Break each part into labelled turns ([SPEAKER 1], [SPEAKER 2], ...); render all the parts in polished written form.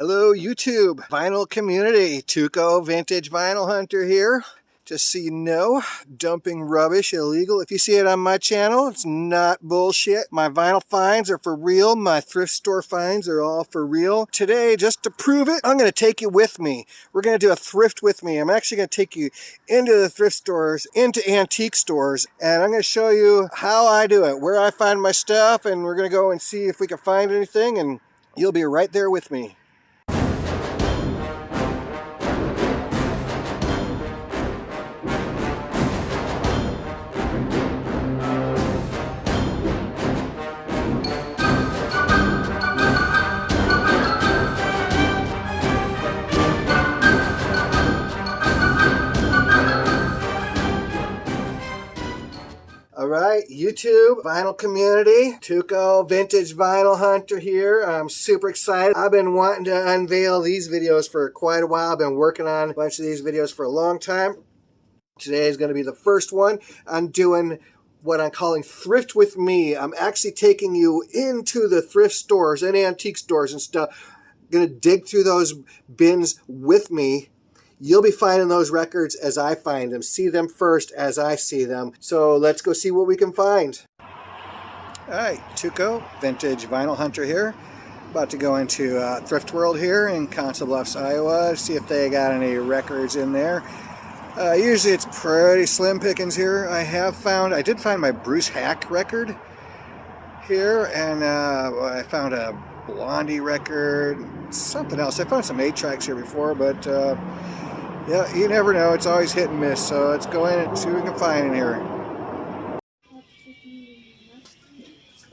[SPEAKER 1] Hello YouTube, vinyl community, Tuco Vintage Vinyl Hunter here. Just so you know, dumping rubbish illegal. If you see it on my channel, it's not bullshit. My vinyl finds are for real. My thrift store finds are all for real. Today, just to prove it, I'm going to take you with me. We're going to do a thrift with me. I'm actually going to take you into the thrift stores, into antique stores, and I'm going to show you how I do it, where I find my stuff, and we're going to go and see if we can find anything, and you'll be right there with me. Alright, YouTube, vinyl community, Tuco Vintage Vinyl Hunter here. I'm super excited. I've been wanting to unveil these videos for quite a while. I've been working on a bunch of these videos for a long time. Today is going to be the first one. I'm doing what I'm calling Thrift with Me. I'm actually taking you into the thrift stores and antique stores and stuff. I'm going to dig through those bins with me. You'll be finding those records as I find them. See them first as I see them. So let's go see what we can find. Alright, Tuco, Vintage Vinyl Hunter here. About to go into Thrift World here in Bluffs, Iowa. See if they got any records in there. Usually it's pretty slim pickings here. I did find my Bruce Hack record here. And I found a Blondie record. Something else. I found some 8-tracks here before, but... yeah, you never know. It's always hit and miss. So let's go in and see what we can find in here.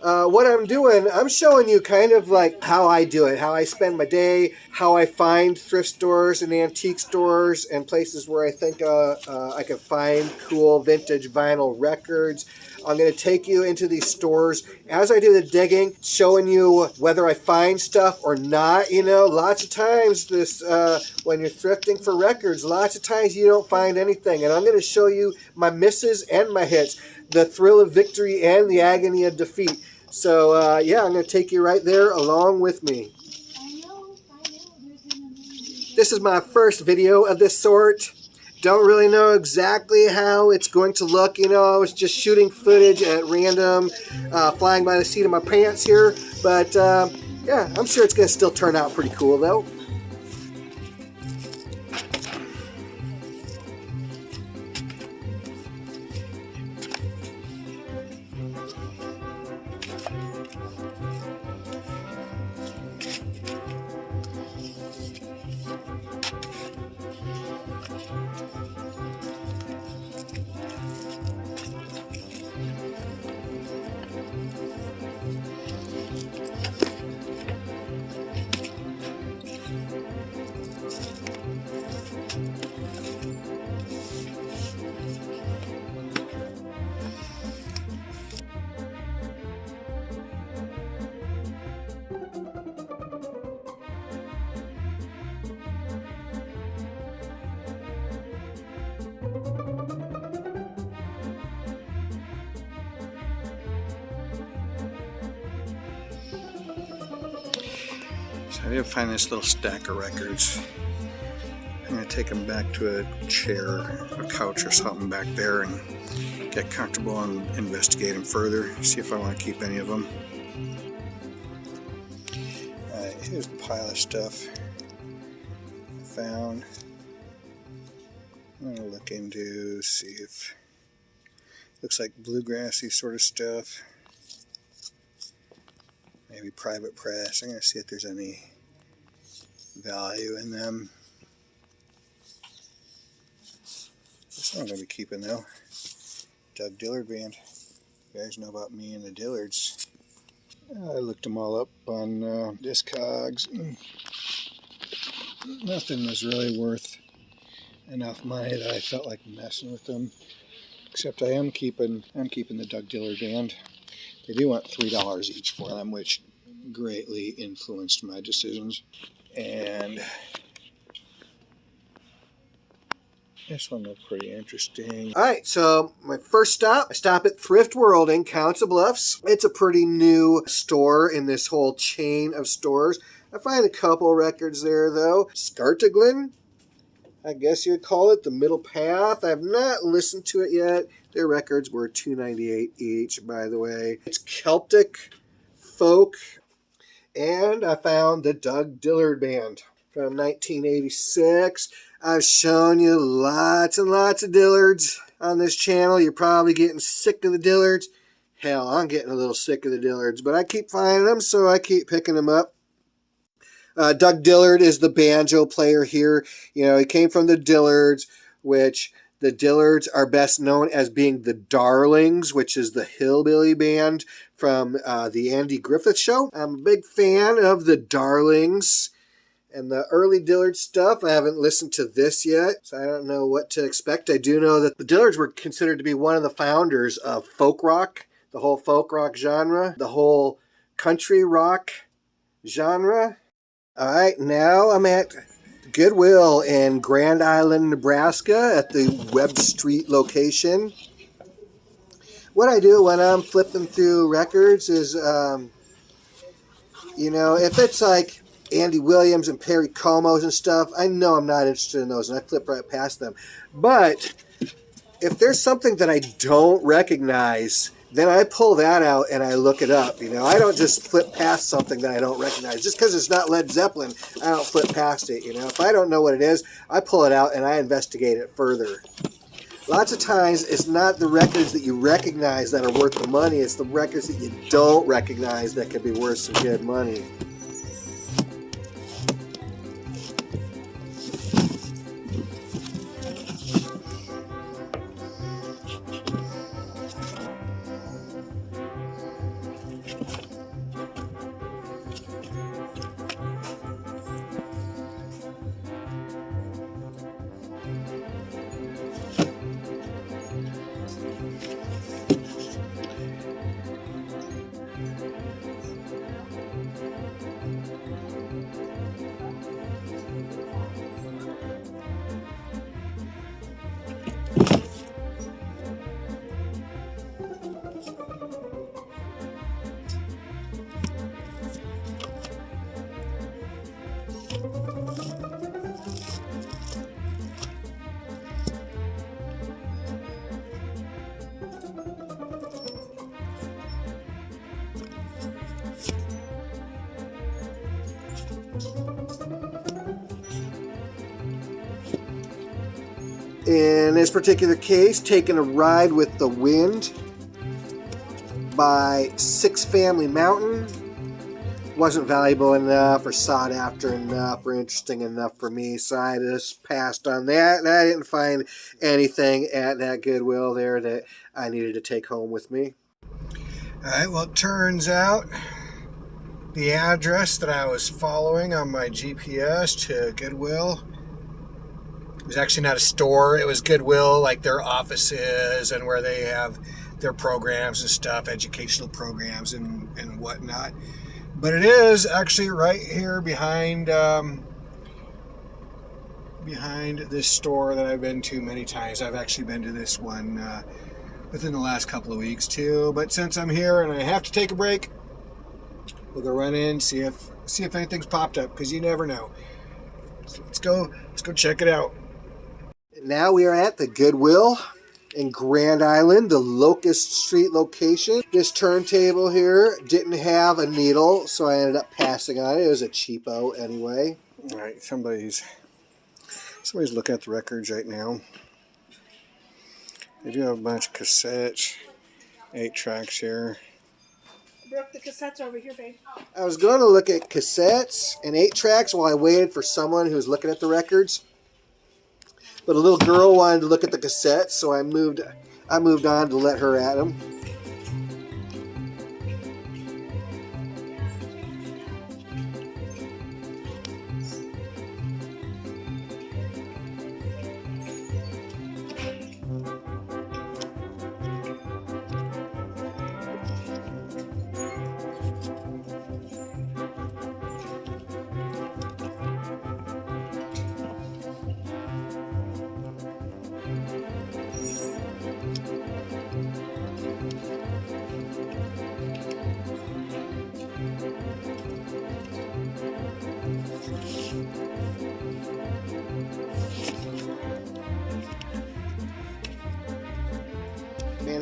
[SPEAKER 1] What I'm doing, I'm showing you kind of like how I do it, how I spend my day, how I find thrift stores and antique stores and places where I think I can find cool vintage vinyl records. I'm going to take you into these stores as I do the digging, showing you whether I find stuff or not. You know, lots of times when you're thrifting for records, lots of times you don't find anything. And I'm going to show you my misses and my hits, the thrill of victory and the agony of defeat. So, yeah, I'm going to take you right there along with me. This is my first video of this sort. Don't really know exactly how it's going to look. You know, I was just shooting footage at random, flying by the seat of my pants here. But, yeah, I'm sure it's going to still turn out pretty cool, though. So I did find this little stack of records. I'm going to take them back to a chair, a couch or something back there and get comfortable and investigate them further, see if I want to keep any of them. Alright, here's a pile of stuff I found. I'm going to look into, see if looks like bluegrassy sort of stuff. Maybe private press. I'm going to see if there's any value in them. This one I'm going to be keeping though. Doug Dillard Band. You guys know about me and the Dillards. I looked them all up on Discogs. Nothing was really worth enough money that I felt like messing with them. Except I am keeping the Doug Dillard Band. They do want $3 each for them, which greatly influenced my decisions. And this one looked pretty interesting. Alright, so my first stop, I stop at Thrift World in Council Bluffs. It's a pretty new store in this whole chain of stores. I find a couple records there, though. Skartaglin, I guess you'd call it, The Middle Path. I've not listened to it yet. Their records were $2.98 each, by the way. It's Celtic folk. And I found the Doug Dillard Band from 1986. I've shown you lots and lots of Dillards on this channel. You're probably getting sick of the Dillards. Hell, I'm getting a little sick of the Dillards, but I keep finding them, so I keep picking them up. Doug Dillard is the banjo player here. You know, he came from the Dillards, which the Dillards are best known as being the Darlings, which is the hillbilly band from the Andy Griffith Show. I'm a big fan of the Darlings and the early Dillard stuff. I haven't listened to this yet, so I don't know what to expect. I do know that the Dillards were considered to be one of the founders of folk rock, the whole folk rock genre, the whole country rock genre. All right, now I'm at Goodwill in Grand Island, Nebraska at the Webb Street location. What I do when I'm flipping through records is, you know, if it's like Andy Williams and Perry Comos and stuff, I know I'm not interested in those, and I flip right past them. But if there's something that I don't recognize, then I pull that out and I look it up. You know, I don't just flip past something that I don't recognize. Just because it's not Led Zeppelin, I don't flip past it. You know, if I don't know what it is, I pull it out and I investigate it further. Lots of times, it's not the records that you recognize that are worth the money. It's the records that you don't recognize that could be worth some good money. In this particular case, Taking a Ride with the Wind by Six Family Mountain wasn't valuable enough or sought after enough or interesting enough for me, so I just passed on that, and I didn't find anything at that Goodwill there that I needed to take home with me. Alright, well, it turns out the address that I was following on my GPS to Goodwill, it was actually not a store. It was Goodwill, like their offices and where they have their programs and stuff, educational programs and whatnot. But it is actually right here behind this store that I've been to many times. I've actually been to this one within the last couple of weeks too. But since I'm here and I have to take a break, we'll go run in, see if anything's popped up, because you never know. So let's go check it out. Now we are at the Goodwill in Grand Island, the Locust Street location. This turntable here didn't have a needle, so I ended up passing on it. It was a cheapo anyway. All right, somebody's looking at the records right now. They do have a bunch of cassettes, 8 tracks here.
[SPEAKER 2] Brooke, the cassettes are over here, babe.
[SPEAKER 1] I was going to look at cassettes and 8 tracks while I waited for someone who was looking at the records. But a little girl wanted to look at the cassettes, so I moved on to let her at them.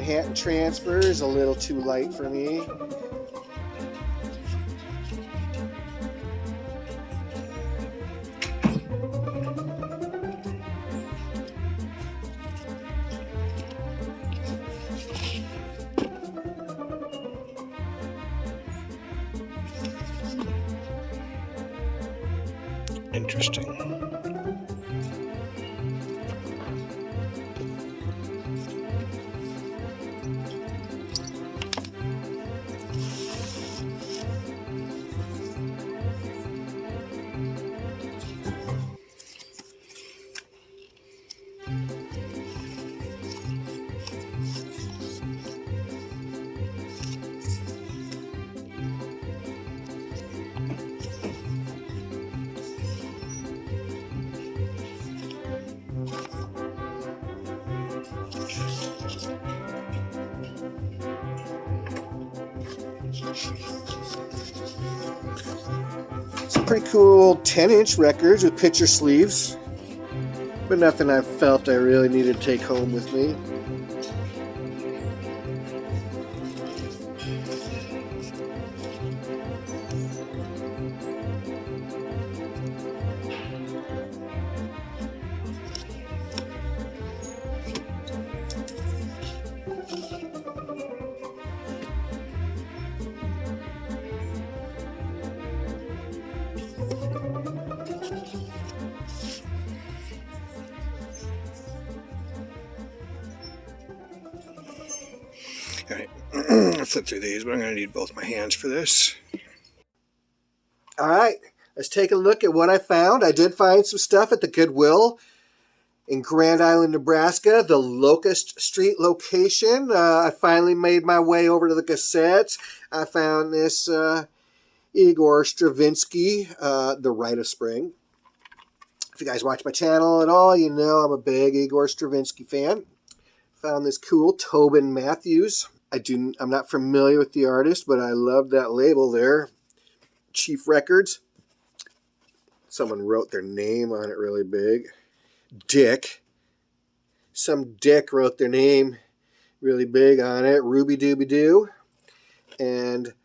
[SPEAKER 1] Manhattan Transfer is a little too light for me. Interesting. Some pretty cool 10-inch records with picture sleeves, but nothing I felt I really needed to take home with me. Alright, I'll flip through these, but I'm going to need both my hands for this. Alright, let's take a look at what I found. I did find some stuff at the Goodwill in Grand Island, Nebraska, the Locust Street location. I finally made my way over to the cassettes. I found this Igor Stravinsky, The Rite of Spring. If you guys watch my channel at all, you know I'm a big Igor Stravinsky fan. Found this cool Tobin Matthews. I'm not familiar with the artist, but I love that label there. Chief Records. Someone wrote their name on it really big. Dick. Some dick wrote their name really big on it. Ruby Dooby Doo. And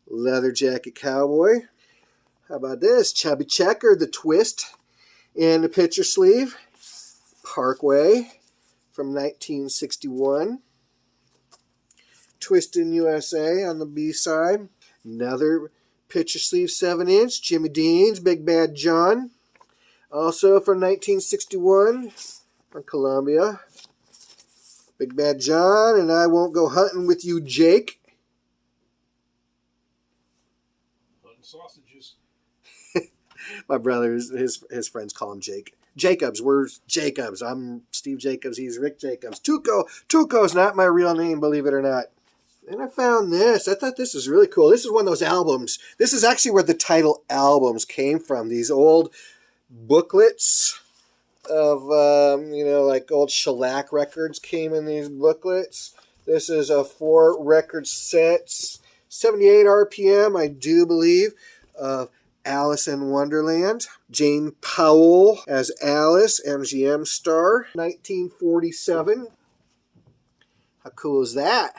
[SPEAKER 1] Leather Jacket Cowboy. How about this? Chubby Checker, The Twist in the picture sleeve. Parkway from 1961. Twistin' USA on the B side. Another picture sleeve 7-inch. Jimmy Dean's Big Bad John. Also from 1961 from Columbia. Big Bad John and I Won't Go Hunting With You, Jake.
[SPEAKER 3] Hunting sausages.
[SPEAKER 1] My brother, his friends call him Jake. Jacobs, where's Jacobs? I'm Steve Jacobs, he's Rick Jacobs. Tuco's not my real name, believe it or not. And I found this. I thought this was really cool. This is one of those albums. This is actually where the title albums came from. These old booklets of, like old shellac records came in these booklets. This is a 4 record sets, 78 RPM, I do believe, of Alice in Wonderland. Jane Powell as Alice, MGM star, 1947. How cool is that?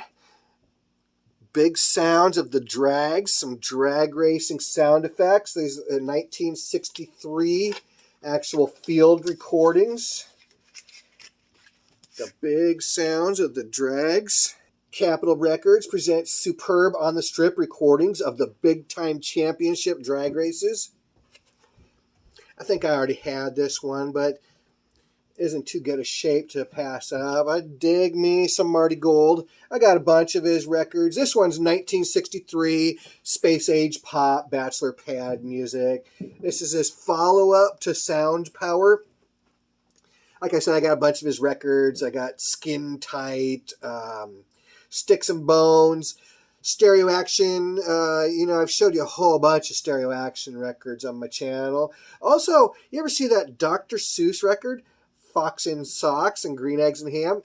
[SPEAKER 1] Big sounds of the drags, some drag racing sound effects. These are 1963 actual field recordings. The big sounds of the drags. Capitol Records presents superb on-the-strip recordings of the big-time championship drag races. I think I already had this one, but isn't too good a shape to pass up. I dig me some Marty Gold. I got a bunch of his records. This one's 1963, space age pop, bachelor pad music. This is his follow-up to Sound Power. Like I said, I got a bunch of his records. I got Skin Tight, Sticks and Bones, Stereo Action. I've showed you a whole bunch of Stereo Action records on my channel. Also, you ever see that Dr. Seuss record? Fox in Socks and Green Eggs and Ham.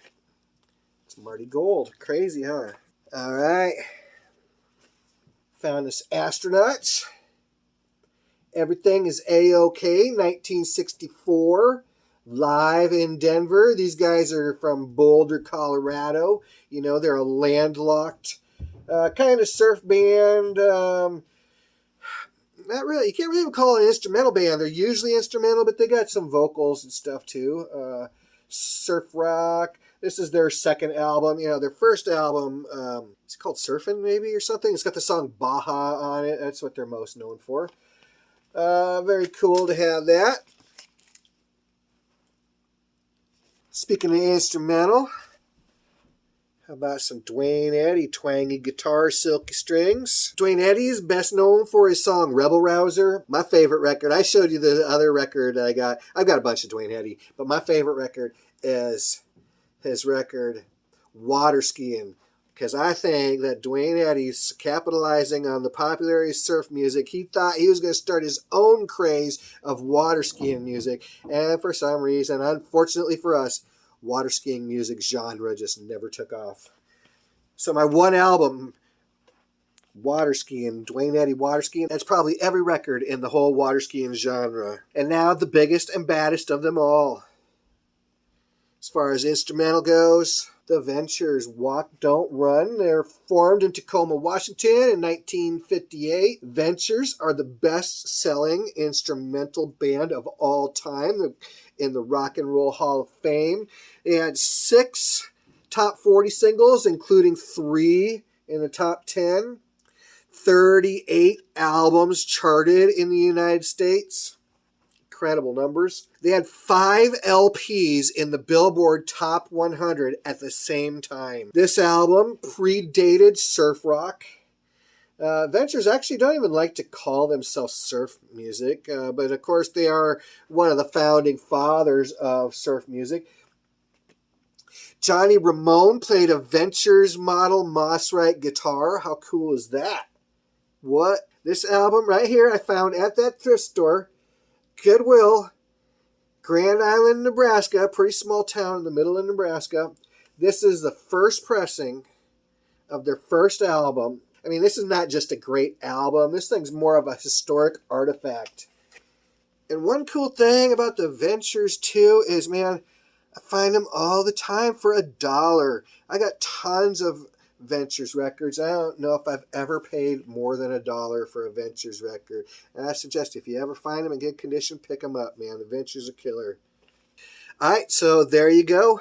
[SPEAKER 1] It's Marty Gold. Crazy, huh? All right. Found this Astronauts. Everything is A-OK, 1964. live in Denver. These guys are from Boulder, Colorado. You know, they're a landlocked kind of surf band. Not really. You can't really call it an instrumental band. They're usually instrumental, but they got some vocals and stuff too. Surf rock. This is their second album. You know, their first album, it's called Surfin' maybe or something. It's got the song Baja on it. That's what they're most known for. Very cool to have that. Speaking of instrumental, how about some Dwayne Eddy, twangy guitar, silky strings. Dwayne Eddy is best known for his song Rebel Rouser. My favorite record, I showed you the other record I got. I've got a bunch of Dwayne Eddy, but my favorite record is his record Water Skiing, because I think that Dwayne Eddy's capitalizing on the popularity of surf music. He thought he was going to start his own craze of water skiing music, and for some reason, unfortunately for us, water skiing music genre just never took off. So my one album, Water Skiing, Dwayne Eddy Water Skiing, that's probably every record in the whole water skiing genre. And now the biggest and baddest of them all. As far as instrumental goes, the Ventures, Walk Don't Run. They're formed in Tacoma, Washington in 1958. Ventures are the best-selling instrumental band of all time in the Rock and Roll Hall of Fame. They had 6 top 40 singles, including 3 in the top 10. 38 albums charted in the United States. Incredible numbers. They had 5 LPs in the Billboard Top 100 at the same time. This album predated surf rock. Ventures actually don't even like to call themselves surf music, but of course they are one of the founding fathers of surf music. Johnny Ramone played a Ventures model Mossrite guitar. How cool is that? What? This album right here I found at that thrift store, Goodwill, Grand Island, Nebraska, pretty small town in the middle of Nebraska. This is the first pressing of their first album. I mean, this is not just a great album. This thing's more of a historic artifact. And one cool thing about the Ventures, too, is, man, I find them all the time for $1. I got tons of Ventures records. I don't know if I've ever paid more than $1 for a Ventures record. And I suggest if you ever find them in good condition, pick them up, man. The Ventures are killer. All right, so there you go.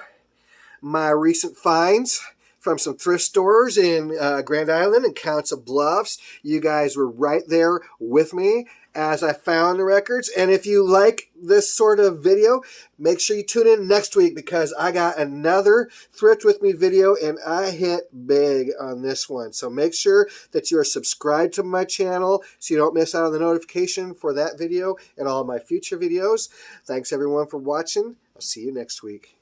[SPEAKER 1] My recent finds from some thrift stores in Grand Island and Council Bluffs. You guys were right there with me as I found the records. And if you like this sort of video, make sure you tune in next week because I got another Thrift With Me video and I hit big on this one. So make sure that you are subscribed to my channel so you don't miss out on the notification for that video and all my future videos. Thanks everyone for watching. I'll see you next week.